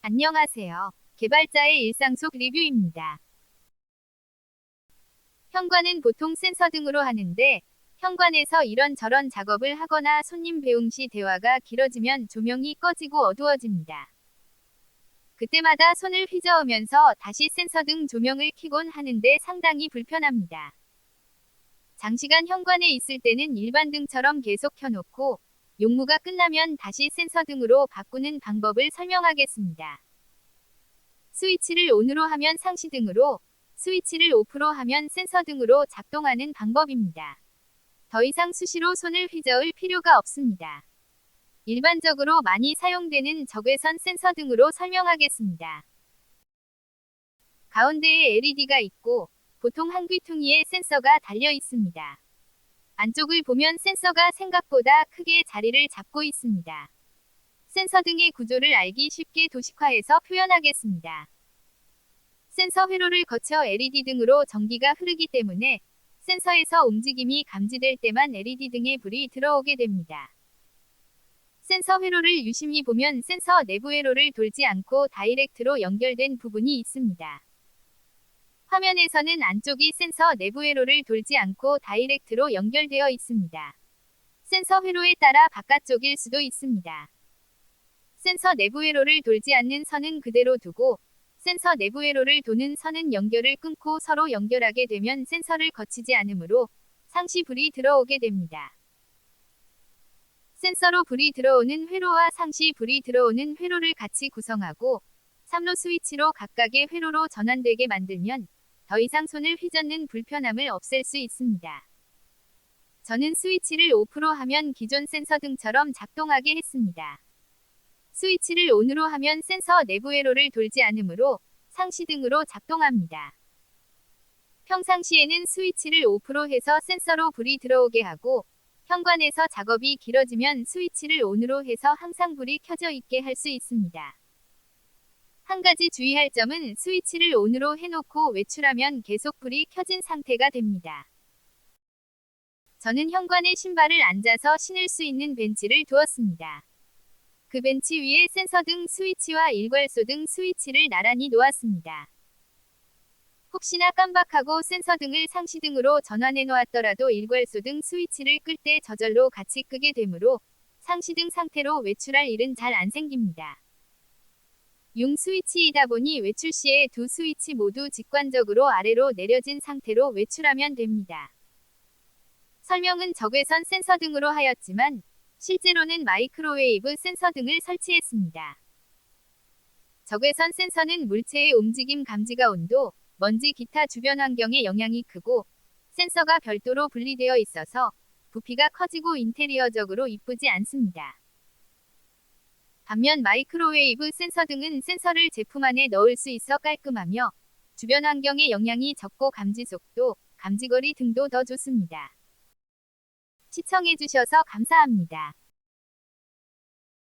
안녕하세요. 개발자의 일상 속 리뷰입니다. 현관은 보통 센서 등으로 하는데, 현관에서 이런저런 작업을 하거나 손님 배웅 시 대화가 길어지면 조명이 꺼지고 어두워집니다. 그때마다 손을 휘저으면서 다시 센서 등 조명을 켜곤 하는데 상당히 불편합니다. 장시간 현관에 있을 때는 일반 등처럼 계속 켜놓고, 용무가 끝나면 다시 센서 등으로 바꾸는 방법을 설명하겠습니다. 스위치를 ON으로 하면 상시등으로, 스위치를 OFF로 하면 센서 등으로 작동하는 방법입니다. 더 이상 수시로 손을 휘저을 필요가 없습니다. 일반적으로 많이 사용되는 적외선 센서 등으로 설명하겠습니다. 가운데에 LED가 있고, 보통 한 귀퉁이에 센서가 달려 있습니다. 안쪽을 보면 센서가 생각보다 크게 자리를 잡고 있습니다. 센서 등의 구조를 알기 쉽게 도식화해서 표현하겠습니다. 센서 회로를 거쳐 LED 등으로 전기가 흐르기 때문에 센서에서 움직임이 감지될 때만 LED 등에 불이 들어오게 됩니다. 센서 회로를 유심히 보면 센서 내부 회로를 돌지 않고 다이렉트로 연결된 부분이 있습니다. 화면에서는 안쪽이 센서 내부 회로를 돌지 않고 다이렉트로 연결되어 있습니다. 센서 회로에 따라 바깥쪽일 수도 있습니다. 센서 내부 회로를 돌지 않는 선은 그대로 두고, 센서 내부 회로를 도는 선은 연결을 끊고 서로 연결하게 되면 센서를 거치지 않으므로 상시 불이 들어오게 됩니다. 센서로 불이 들어오는 회로와 상시 불이 들어오는 회로를 같이 구성하고 3로 스위치로 각각의 회로로 전환되게 만들면 더 이상 손을 휘젓는 불편함을 없앨 수 있습니다. 저는 스위치를 OFF로 하면 기존 센서 등처럼 작동하게 했습니다. 스위치를 ON으로 하면 센서 내부 회로를 돌지 않으므로 상시등으로 작동합니다. 평상시에는 스위치를 OFF로 해서 센서로 불이 들어오게 하고, 현관에서 작업이 길어지면 스위치를 ON으로 해서 항상 불이 켜져 있게 할 수 있습니다. 한 가지 주의할 점은 스위치를 ON으로 해놓고 외출하면 계속 불이 켜진 상태가 됩니다. 저는 현관에 신발을 앉아서 신을 수 있는 벤치를 두었습니다. 그 벤치 위에 센서 등 스위치와 일괄소 등 스위치를 나란히 놓았습니다. 혹시나 깜박하고 센서 등을 상시등으로 전환해 놓았더라도 일괄소 등 스위치를 끌 때 저절로 같이 끄게 되므로 상시등 상태로 외출할 일은 잘 안 생깁니다. 융 스위치이다 보니 외출 시에 두 스위치 모두 직관적으로 아래로 내려진 상태로 외출하면 됩니다. 설명은 적외선 센서 등으로 하였지만 실제로는 마이크로웨이브 센서 등을 설치했습니다. 적외선 센서는 물체의 움직임 감지가 온도, 먼지 기타 주변 환경에 영향이 크고 센서가 별도로 분리되어 있어서 부피가 커지고 인테리어적으로 이쁘지 않습니다. 반면 마이크로웨이브 센서 등은 센서를 제품 안에 넣을 수 있어 깔끔하며 주변 환경에 영향이 적고 감지 속도, 감지거리 등도 더 좋습니다. 시청해주셔서 감사합니다.